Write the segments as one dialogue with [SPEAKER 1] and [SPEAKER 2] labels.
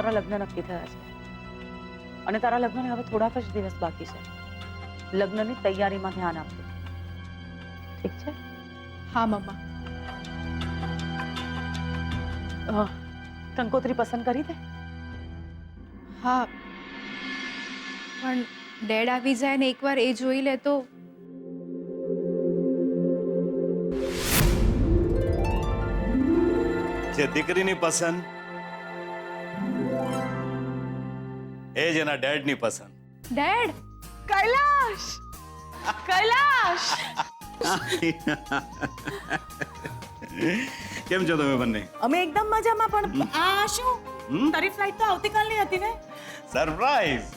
[SPEAKER 1] તારા લગ્ન નક્કી થયા છે અને તારા લગ્નને હવે થોડાક જ દિવસ બાકી છે. લગ્નની તૈયારીમાં ધ્યાન આપજો, ઠીક છે?
[SPEAKER 2] હા મમ્મા.
[SPEAKER 1] કંકોત્રી પસંદ કરી દે.
[SPEAKER 2] હા, પણ ડેડ આવી જાય ને એકવાર એ જોઈ લે તો.
[SPEAKER 3] જે દીકરીની પસંદ એ જ એના ડેડની પસંદ.
[SPEAKER 2] ડેડ!
[SPEAKER 1] કૈલાશ! કૈલાશ!
[SPEAKER 3] કેમ છો તમે બંને?
[SPEAKER 1] અમે એકદમ મજામાં, પણ આ શું? તારી ફ્લાઇટ તો આવતીકાલની હતી ને?
[SPEAKER 3] સરપ્રાઈઝ!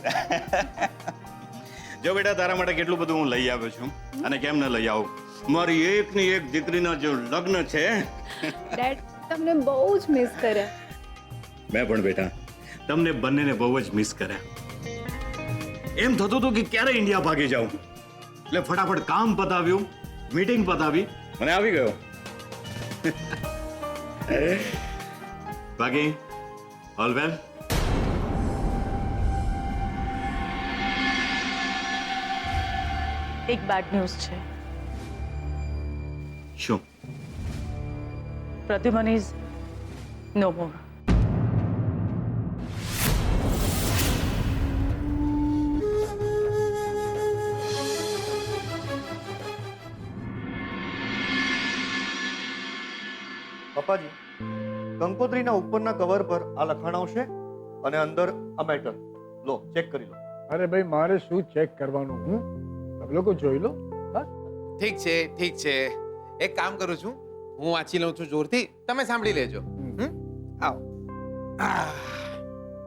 [SPEAKER 3] જો બેટા, તારા માટે કેટલું બધું હું લઈ આવ્યો છું, અને કેમ ન લઈ આવું. મારી એકની એક દીકરીના જો લગ્ન છે.
[SPEAKER 2] ડેડ, તમને બહુ જ મિસ કર્યા.
[SPEAKER 3] મેં પણ બેટા તમને બંનેને બહુ જ મિસ કર્યા. એમ થતું હતું કે ક્યારે ઇન્ડિયા ભાગી જાઉં, એટલે ફટાફટ કામ પતાવ્યું, મીટિંગ પતાવી અને આવી ગયો. બાકી ઓલ વેલ?
[SPEAKER 1] એક બેડ ન્યૂઝ છે.
[SPEAKER 3] શું?
[SPEAKER 1] પ્રદ્યુમન ઇઝ નો મોર.
[SPEAKER 4] પપ્પાજી, કંકોત્રીના ઉપરના કવર પર આ લખાણ આવશે અને અંદર આ મેટર લો, ચેક કરી લો.
[SPEAKER 5] અરે ભાઈ, મારે શું ચેક કરવાનું? તમે લોકો જોઈ લો.
[SPEAKER 6] ઠીક છે, ઠીક છે. એક કામ કરું છું, હું વાંચી લઉં છું જોરથી, તમે સાંભળી લેજો. આવો.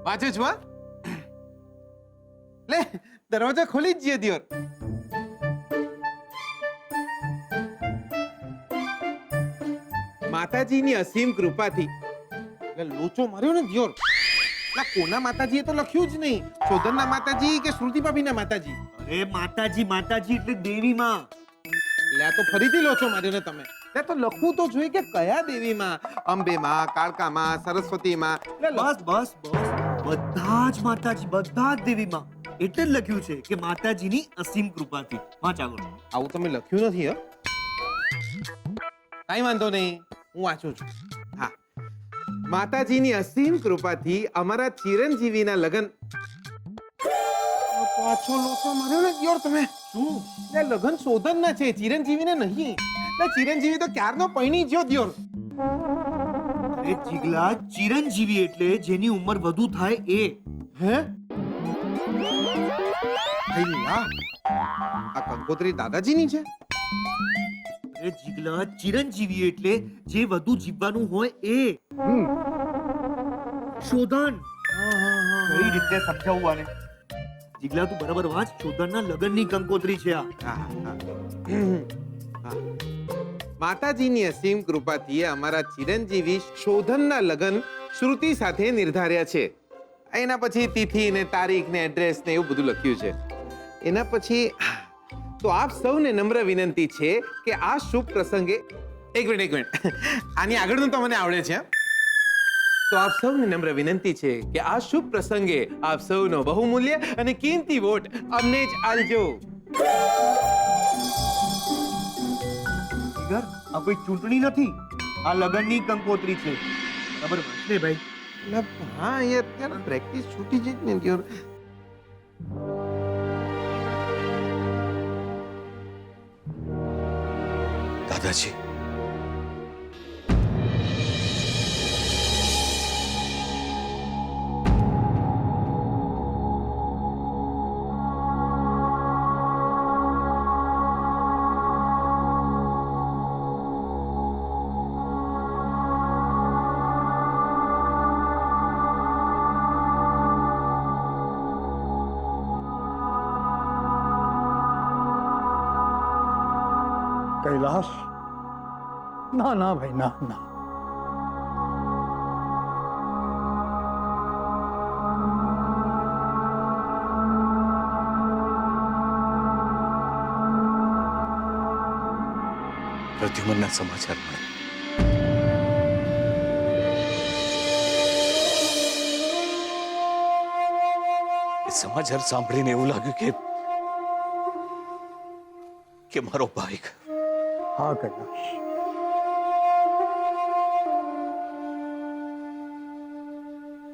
[SPEAKER 6] વાંચું છું. હા, લે દરવાજો ખોલી જ જઈએ દિયોર. માતાજીની અસીમ કૃપાથી લોચો માર્યો ને દિયોર. કોના માતાજીએ તો લખ્યું જ નહીં, શોધનના માતાજી કે શ્રુતિ ભાભીના માતાજી.
[SPEAKER 4] અરે માતાજી, માતાજી એટલે દેવી માં.
[SPEAKER 6] લે તો ફરીથી લોચો માર્યો ને તમે. લે તો લખવું તો જોઈએ કે કયા દેવી માં, અંબે માં, કાળકા માં, સરસ્વતી માં.
[SPEAKER 4] બસ બસ બસ, બધા જ માતાજી, બધા જ દેવી માં. એટલે જ લખ્યું છે કે માતાજીની અસીમ કૃપાથી. વાંચ આગળ.
[SPEAKER 6] આવું તમે લખ્યું નથી. હ કઈ વાંધો નહીં, હું વાંચું છું. હા, માતાજીની અસીમ કૃપાથી અમારા ચિરંજીવીના લગ્ન. પાછો લોચો માર્યો ને યાર તમે. શું? એ લગ્ન શોધનના છે, ચિરંજીવીને નહીં. એ ચિરંજીવી તો ક્યારનો પૈણી જ્યો દિયોર.
[SPEAKER 4] એ જીગલા, ચિરંજીવી એટલે જેની ઉંમર વધુ થાય એ.
[SPEAKER 6] હે? અય્યા, આ કંકોત્રી દાદાજીની છે.
[SPEAKER 4] એ જીગલા, ચિરંજીવી એટલે જે વધુ જીવવાનું હોય એ. શોધન. કઈ રીતે સમજાવવું આને? જીગલા, તું બરાબર વાંચ. શોધનના લગ્નની કંકોત્રી છે આ.
[SPEAKER 6] માતાજીની અસીમ કૃપાથી અમારા ચિરંજીવી શોધનના લગ્ન શ્રુતિ સાથે નિર્ધાર્યા છે. એના પછી તિથિ ને તારીખ ને એડ્રેસ ને એવું બધું લખ્યું છે. એના પછી તો આપ સૌને નમ્ર વિનંતી છે કે આ શુભ પ્રસંગે એક મિનિટ આની આગળનું તો મને આવડે છે. તો આપ સૌને નમ્ર વિનંતી છે કે આ શુભ પ્રસંગે આપ સૌનો બહુમૂલ્ય અને કિંમતી વોટ અમને જ આલજો.
[SPEAKER 4] જીગર, આ કોઈ ચૂંટણી નથી, આ લગ્નની કંકોત્રી છે. બરાબર વાંચ ને ભાઈ.
[SPEAKER 6] હા, એ અત્યારે પ્રેક્ટિસ છૂટી જઈ ને દિયોર.
[SPEAKER 3] દાદાજી,
[SPEAKER 5] કૈલાશ, ના ના ભાઈ, ના ના.
[SPEAKER 3] પ્રદ્યુમનના સમાચાર મળે.
[SPEAKER 5] કૈલાશ,
[SPEAKER 3] એ સમાચાર સાંભળીને એવું લાગ્યું કે મારો ભાઈ ગયો.
[SPEAKER 5] હા કૈલાશ,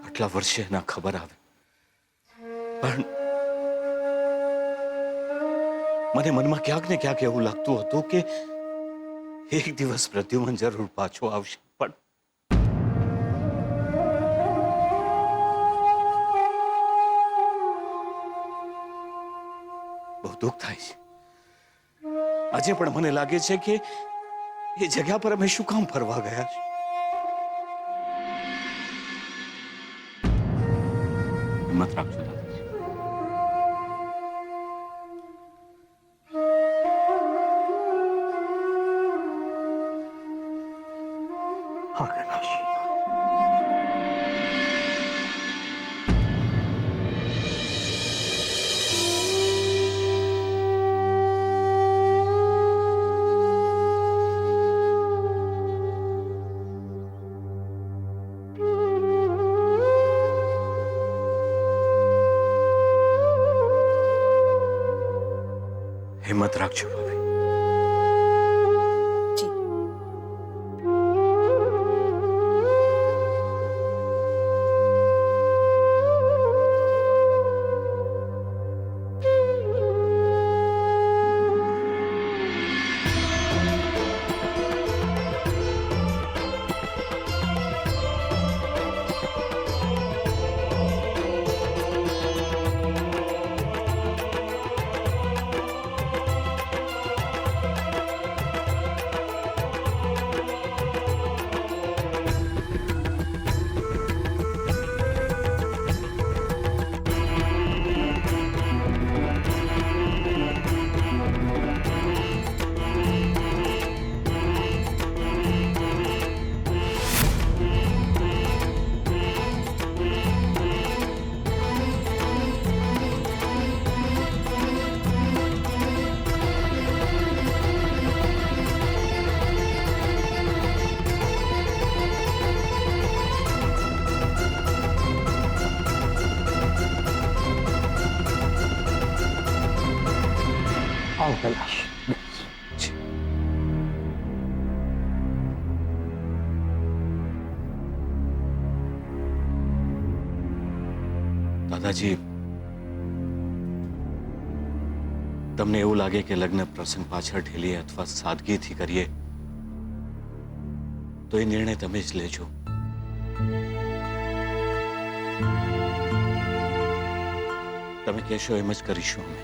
[SPEAKER 3] આટલા વર્ષે ના ખબર આવે પણ મને મનમાં ક્યાંક ને ક્યાંક એવું લાગતું હતું કે એક દિવસ પ્રદ્યુમન જરૂર પાછો આવશે. પણ બહુ દુઃખ થાય છે. આજે પણ મને લાગે છે કે એ જગ્યા પર અમે શું કામ ફરવા ગયા છે. હિંમત રાખજો દાદાજી.
[SPEAKER 5] હા કૈલાશ.
[SPEAKER 3] હિંમત રાખજો ભાભી.
[SPEAKER 1] જી.
[SPEAKER 5] આવો કૈલાશ, બેસ.
[SPEAKER 3] દાદાજી, તમને એવું લાગે કે લગ્ન પ્રસંગ પાછળ ઠેલીએ અથવા સાદગીથી કરીએ તો એ નિર્ણય તમે જ લેજો. તમે કહેશો એમ જ કરીશું અમે.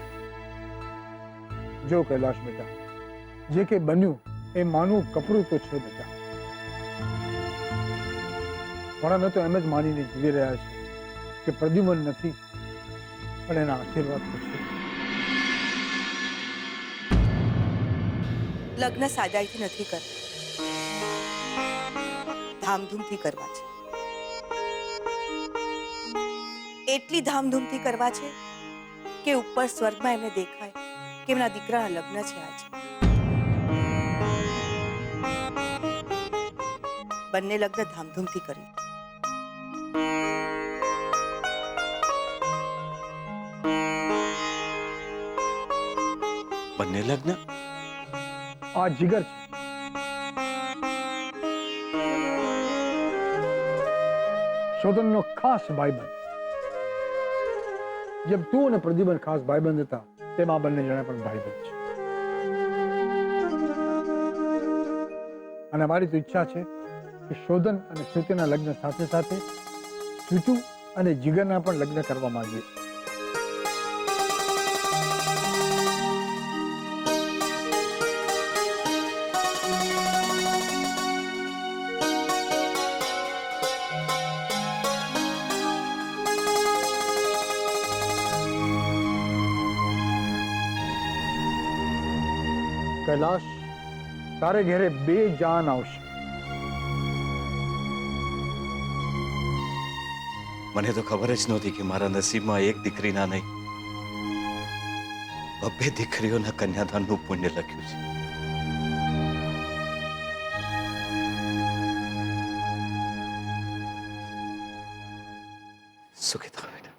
[SPEAKER 5] જો કૈલાશ બેટા, જે કે બન્યું એ માનવું કપરું તો છે બેટા. પણ અમે તો એમ જ માનીને જીવી રહ્યા છે કે પ્રદ્યુમન નથી પણ એના આશીર્વાદ તો છે.
[SPEAKER 7] લગ્ન સાદાઈથી નથી કરતા, ધામધૂમથી કરવા છે. એટલી ધામધૂમથી કરવા છે કે ઉપર સ્વર્ગમાં એમને દેખાય કે એમના દીકરાના લગ્ન છે આજે. બંને લગ્ન ધામધૂમથી કરી.
[SPEAKER 3] બંને લગ્ન?
[SPEAKER 5] આ જીગર છે. શોધનનો ખાસ ભાઈબંધ. જેમ તું અને પ્રદ્યુમન ખાસ ભાઈબંધ હતા તેમ આ બંને જણા પણ ભાઈબંધ છે. અને મારી તો ઈચ્છા છે કે શોધન અને શ્રુતિના લગ્ન સાથે સાથે શ્રુતુ અને જીગરના પણ લગ્ન કરવા માંગીએ છીએ. કૈલાશ, તારે ઘેરે 2 જાન આવશે.
[SPEAKER 3] મને તો ખબર જ નહોતી કે મારા નસીબમાં એક દીકરીના નહીં 2 દીકરીઓના કન્યાદાનનું પુણ્ય લખ્યું છે. સુખી થાઓ બેટા.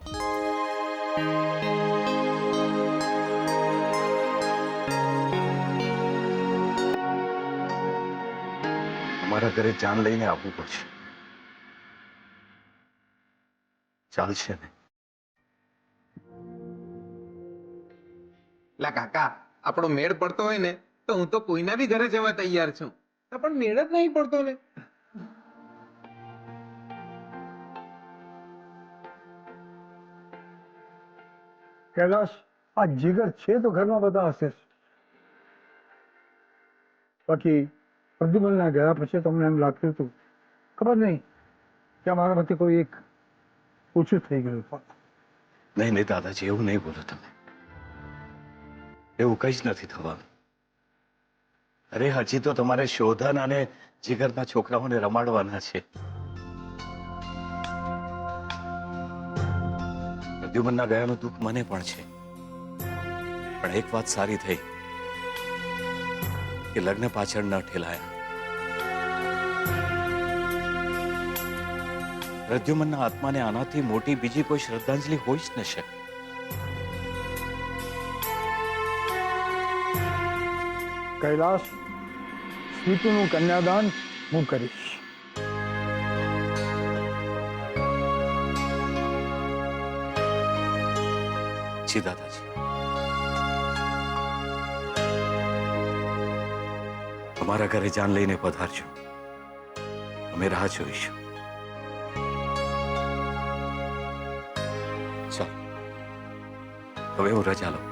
[SPEAKER 3] અમારા ઘરે જાન લઈને આવવું પડશે. ચાલશે ને?
[SPEAKER 6] લા કાકા, આપણો મેળ પડતો હોય ને તો હું તો કોઈના બી ઘરે જવા તૈયાર છું. તો પણ મેળ જ નહીં પડતો ને.
[SPEAKER 5] કૈલાશ, આ જીગર છે તો ઘરમાં બધા હશે જ. બાકી પ્રદ્યુમનના ગયા પછી તમને એમ લાગતું હતું, ખબર નહીં કે અમારામાંથી કોઈ એક ઓછું થઈ ગયું.
[SPEAKER 3] નહીં નહીં દાદાજી, એવું નહીં બોલો તમે. એવું કઈ જ નથી થવાનું. અરે હજી તો તમારે શોધન અને જીગરના છોકરાઓને રમાડવાના છે. પ્રદ્યુમનના ગયાનું દુઃખ મને પણ છે, પણ એક વાત સારી થઈ કે લગ્ન પાછળ ન ઠેલાયા. પ્રદ્યુમનના આત્માને આનાથી મોટી બીજી કોઈ શ્રદ્ધાંજલિ હોઈ જ ન શકે.
[SPEAKER 5] કૈલાશ, સ્વીટુનું કન્યાદાન હું કરીશ.
[SPEAKER 3] જી દાદાજી. અમારા ઘરે જાન લઈને પધારજો. અમે રાહ જોઈશું. ચાલો, હવે હું રજા લઉં.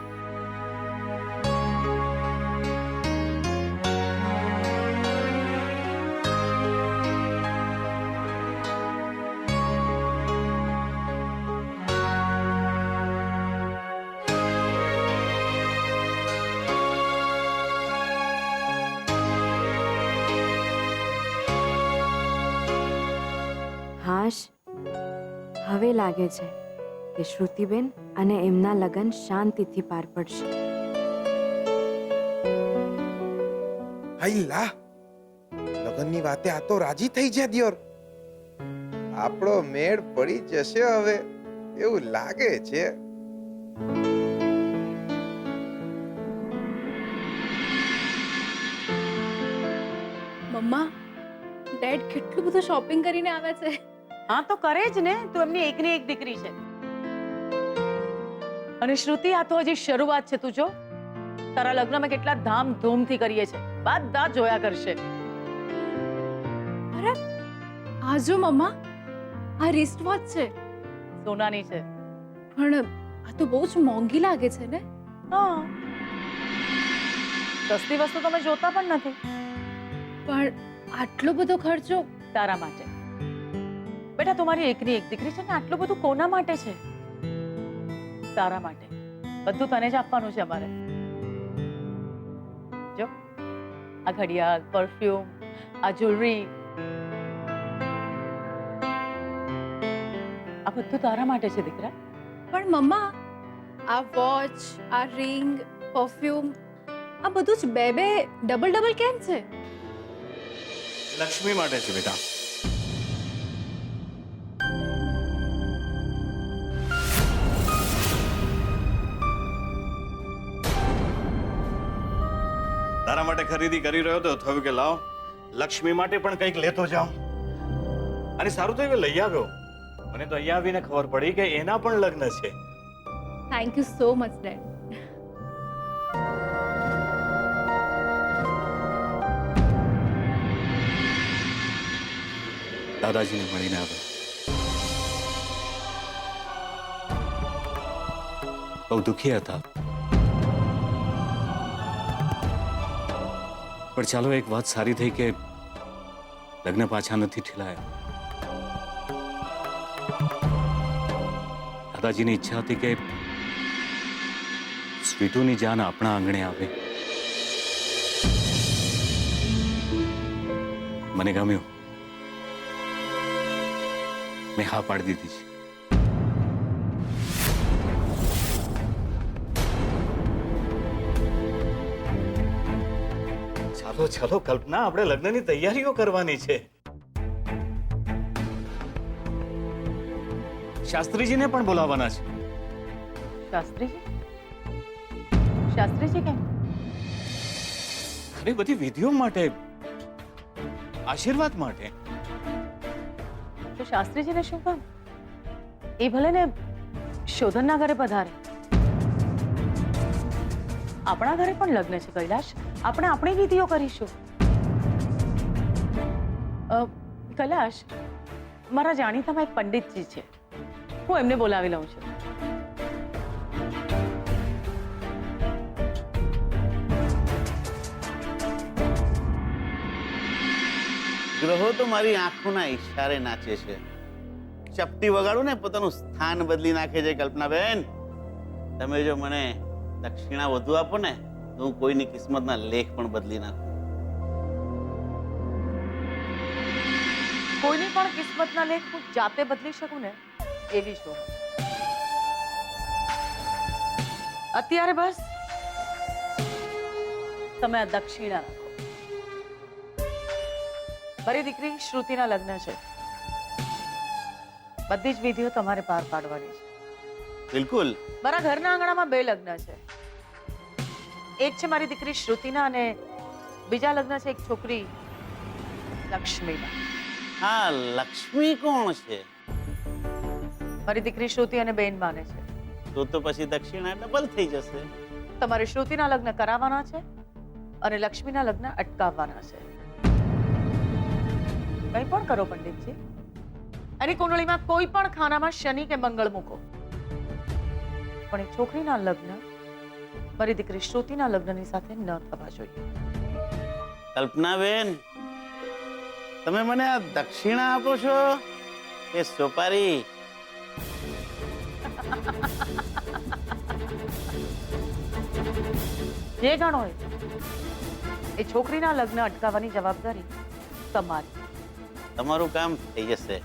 [SPEAKER 8] હાશ, હવે લાગે છે કે શ્રુતિબેન અને એમના લગ્ન શાંતિથી પાર પડશે.
[SPEAKER 6] હૈલા, લગનની વાતે આ તો રાજી થઈ જાય દિયોર. આપણો મેળ પડી જશે હવે એવું લાગે છે.
[SPEAKER 2] મમ્મા, ડેડ કેટલું બધું શોપિંગ કરીને આવે છે.
[SPEAKER 1] હા તો કરે જ ને, તું એમની એકની એક દીકરી છે. અને શ્રુતિ, આ તો હજી શરૂઆત છે. તું જો, તારા લગ્નમાં કેટલા ધામધૂમથી કરીએ છે, બધા જોયા કરશે.
[SPEAKER 2] અરે આ જો મમ્મા, આ રિસ્ટ વોચ છે,
[SPEAKER 1] સોનાની છે.
[SPEAKER 2] પણ આ તો બહુ જ મોંઘી લાગે છે ને.
[SPEAKER 1] હા, સસ્તી વસ્તુ તમે જોતા પણ નથી.
[SPEAKER 2] પણ આટલો બધો ખર્ચો
[SPEAKER 1] તારા માટે. બેટા, તમારી એકની એક દીકરી છે ને, આટલું બધું કોના માટે છે? તારા માટે. બધું તને જ આપવાનું છે અમારે. જો, આ ઘડિયાળ, પરફ્યુમ, આ જ્વેલરી, આ બધું તારા માટે છે દીકરા.
[SPEAKER 2] પણ મમ્મા, આ વોચ, આ રિંગ, પરફ્યુમ, આ બધું જ બે ડબલ ડબલ કેમ છે?
[SPEAKER 3] લક્ષ્મી માટે છે બેટા. તારા માટે ખરીદી કરી રહ્યો તો થયું કે લાવ લક્ષ્મી માટે પણ કંઈક લેતો જાઉં. અને સારું થયું કે લઈ આવ્યો. મને તો અહીંયા આવીને ખબર પડી કે એના પણ લગ્ન છે.
[SPEAKER 2] Thank you so much dad.
[SPEAKER 3] દાદાજીને મળીને આવ્યો. બહુ દુઃખી હતા, પણ ચાલો એક વાત સારી થઈ કે લગ્ન પાછા નથી ઠેલાયા. દાદાજીની ઈચ્છા હતી કે સ્વીટુની જાન આપણા આંગણે આવે. મને ગમ્યું. મેં હા પાડી દીધી છે. ચાલો ચાલો કલ્પના, આપણે લગ્નની તૈયારીઓ કરવાની છે. શાસ્ત્રીજીને પણ બોલાવવાના છે.
[SPEAKER 1] શાસ્ત્રીજી કેમ?
[SPEAKER 3] અરે બધી વિધિઓ માટે, આશીર્વાદ માટે.
[SPEAKER 1] તો શાસ્ત્રીજીને શું કામ? એ ભલે ને શોધનના ઘરે પધારે. આપણા ઘરે પણ લગ્ન છે કૈલાશ. આપણે આપણી વિધિઓ કરીશું. કૈલાશ, મારા જાણીતામાં એક પંડિતજી છે, હું એમને બોલાવી લઉં છું.
[SPEAKER 9] ગ્રહો તો મારી આંખોના ઈશારે નાચે છે. ચપટી વગાડું ને પોતાનું સ્થાન બદલી નાખે છે. કલ્પનાબેન, તમે જો મને દક્ષિણા વધુ આપો ને તો હું કોઈની કિસ્મતના લેખ પણ બદલી નાખું.
[SPEAKER 1] કોઈની પણ કિસ્મતના લેખ હું જાતે બદલી શકું ને એવી છું. અત્યારે બસ તમે આ દક્ષિણા રાખો. મારી દીકરી શ્રુતિના લગ્ન છે. બધી જ વિધિઓ તમારે પાર પાડવાની છે.
[SPEAKER 9] બિલકુલ.
[SPEAKER 1] મારા ઘરના આંગણામાં 2 લગ્ન છે. એક છે મારી દીકરી શ્રુતિના અને બીજા લગ્ન છે એક છોકરી લક્ષ્મીના.
[SPEAKER 9] હા, લક્ષ્મી કોણ છે?
[SPEAKER 1] મારી દીકરી શ્રુતિ અને બેન માને છે.
[SPEAKER 9] તો પછી દક્ષિણા ડબલ થઈ જશે.
[SPEAKER 1] તમારે શ્રુતિના લગ્ન કરાવવાના છે અને લક્ષ્મીના લગ્ન અટકાવવાના છે. કંઈ પણ કરો પંડિતજી. એની કુંડળીમાં કોઈ પણ ખાનામાં શનિ કે મંગળ મૂકો, પણ એ છોકરીના લગ્ન મારી દીકરી શ્રુતિના લગ્નની સાથે ન થવા જોઈએ.
[SPEAKER 9] કલ્પનાબેન, તમે મને આ દક્ષિણા આપો છો કે સોપારી?
[SPEAKER 1] જે ગણો હોય એ છોકરીના લગ્ન અટકાવવાની જવાબદારી તમારી.
[SPEAKER 9] તમારું કામ થઈ જશે.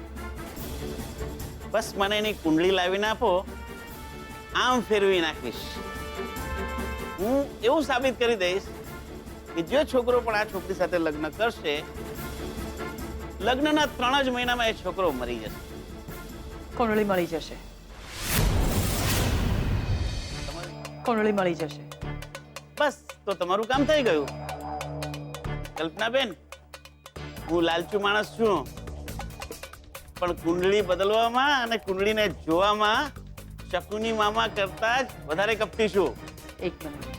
[SPEAKER 9] બસ મને એની કુંડળી લાવીને આપો, આમ ફેરવી નાખીશ. હું એવું સાબિત કરી દઈશ કે જે છોકરો પણ આ છોકરી સાથે લગ્ન કરશે, લગ્નના 3 જ મહિનામાં એ છોકરો મરી જશે.
[SPEAKER 1] કુંડળી મળી જશે. કુંડળી મળી જશે.
[SPEAKER 9] બસ તો તમારું કામ થઈ ગયું. કલ્પનાબેન, હું લાલચુ માણસ છું, પણ કુંડળી બદલવામાં અને કુંડળીને જોવામાં શકુની મામા કરતા જ વધારે કપટી છું.
[SPEAKER 1] એક મિનિટ.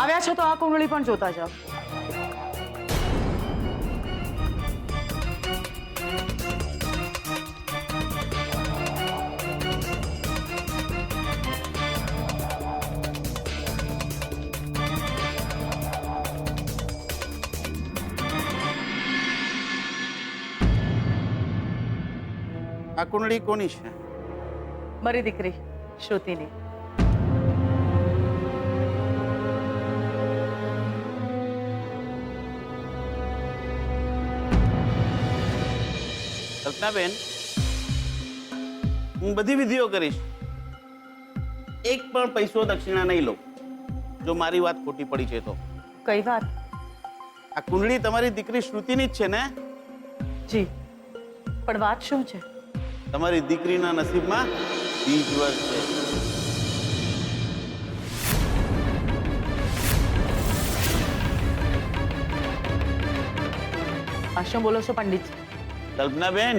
[SPEAKER 1] આવ્યા છો તો આ કુંડળી પણ જોતા જાઓ.
[SPEAKER 9] આ કુંડળી કોની છે?
[SPEAKER 1] મારી દીકરી શ્રુતિની.
[SPEAKER 9] કલ્પનાબેન, હું બધી વિધિઓ કરીશ, એક પણ પૈસો દક્ષિણા નહીં લઉં. જો મારી વાત ખોટી પડી છે તો.
[SPEAKER 1] કઈ વાત?
[SPEAKER 9] આ કુંડળી તમારી દીકરી શ્રુતિની જ છે ને?
[SPEAKER 1] જી, પણ વાત શું છે?
[SPEAKER 9] તમારી દીકરીના નસીબમાં બીજ વર્ષ છે.
[SPEAKER 1] આ શું બોલો છો પંડિત?
[SPEAKER 9] કલ્પનાબેન,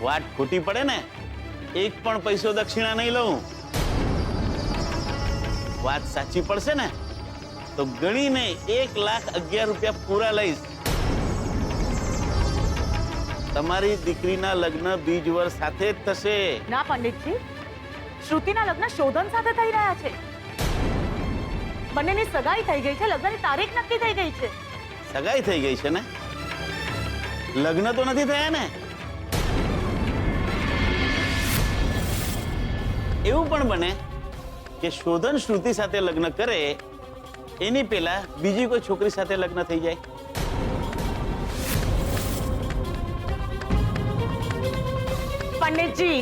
[SPEAKER 9] વાત ખોટી પડે ને એક પણ પૈસો દક્ષિણા નહીં લઉં. વાત સાચી પડશે ને તો ગણીને 1,11,000 રૂપિયા પૂરા લઈશ. તમારી દીકરીના લગ્ન બીજ વર્ષ સાથે જ થશે.
[SPEAKER 1] ના પંડિતજી, શ્રુતિના લગ્ન શોધન સાથે થઈ રહ્યા છે. બંનેની સગાઈ થઈ ગઈ છે, લગ્નની તારીખ નક્કી થઈ ગઈ છે.
[SPEAKER 9] સગાઈ થઈ ગઈ છે ને? લગ્ન તો નથી થયા ને? એવું પણ બને કે શોધન શ્રુતિ સાથે લગ્ન કરે એની પહેલા બીજી કોઈ છોકરી સાથે લગ્ન થઈ જાય.
[SPEAKER 1] પંડિતજી,